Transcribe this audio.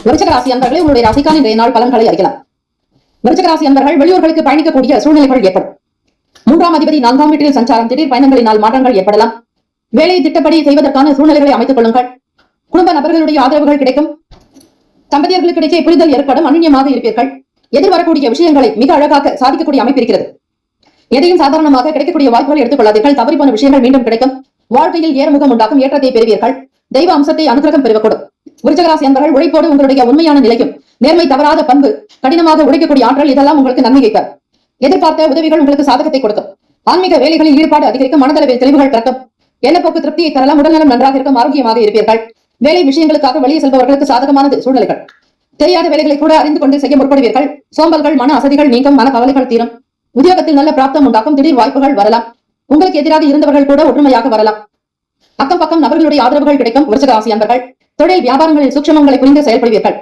விருச்சிக ராசி அன்பர்களே, உங்களுடைய ராசிக்கான இன்றைய நாள் பலன்களை அறிக்கலாம். விருச்சிக ராசி அன்பர்கள் வெளியூர்களுக்கு பயணிக்கக்கூடிய சூழ்நிலைகள் ஏற்படும். 3ஆம் அதிபதி 4ஆம் வீட்டில் சஞ்சாரம், திடீர் பயணங்களினால் மாற்றங்கள் ஏற்படலாம். வேலையை திட்டப்படி செய்வதற்கான சூழ்நிலைகளை அமைத்துக் கொள்ளுங்கள். குடும்ப நபர்களுடைய ஆதரவுகள் கிடைக்கும். தம்பதியர்களுக்கு இடையே புரிதல் ஏற்படும். அந்நியமாக இருப்பீர்கள். எதிர்வரக்கூடிய விஷயங்களை மிக அழகாக சாதிக்கக்கூடிய அமைப்பு இருக்கிறது. எதையும் சாதாரணமாக கிடைக்கக்கூடிய வாய்ப்புகள் எடுத்துக் கொள்ளாதீர்கள். தவறிப்போன விஷயங்கள் மீண்டும் கிடைக்கும். வாழ்க்கையில் ஏறுமுகம் உண்டாக்கும். ஏற்றத்தை பெறுவீர்கள். தெய்வ அம்சத்தை அனுகிரகம் பெறக்கூடும். விருச்சிக ராசி அன்பர்கள் உழைப்போடு உங்களுடைய உண்மையான நிலைக்கும், நேர்மை தவறாத பண்பு, கடினமாக உழைக்கக்கூடிய ஆற்றல், இதெல்லாம் உங்களுக்கு நன்மையை தரும். எதிர்பார்த்த உதவிகள் உங்களுக்கு சாதகத்தை கொடுக்கும். ஆன்மீக வேலைகளில் ஈடுபாடு அதிகரிக்கும். மனதளவில் தெளிவுகள் பிறக்கும். எண்ணப்போக்கு திருப்தியை தரலாம். உடல்நலம் நன்றாக இருக்கும். ஆரோக்கியமாக இருப்பீர்கள். வேலை விஷயங்களுக்காக வெளியே செல்பவர்களுக்கு சாதகமானது சூழ்நிலைகள். தெரியாத வேலைகளை கூட அறிந்து கொண்டு செய்ய முற்படுவீர்கள். சோம்பல்கள், மன அசதிகள் நீங்கும். மன கவலைகள் தீரும். உத்தியோகத்தில் நல்ல பிராப்தம் உண்டாக்கும். திடீர் வாய்ப்புகள் வரலாம். உங்களுக்கு எதிராக இருந்தவர்கள் கூட ஒற்றுமையாக வரலாம். அக்கம் பக்கம் நபர்களுடைய ஆதரவுகள் கிடைக்கும். விருச்சிக ராசி அன்பர்கள் தொழில் வியாபாரங்களில் சூட்சமங்களை புரிந்து செயல்படுவீர்கள்.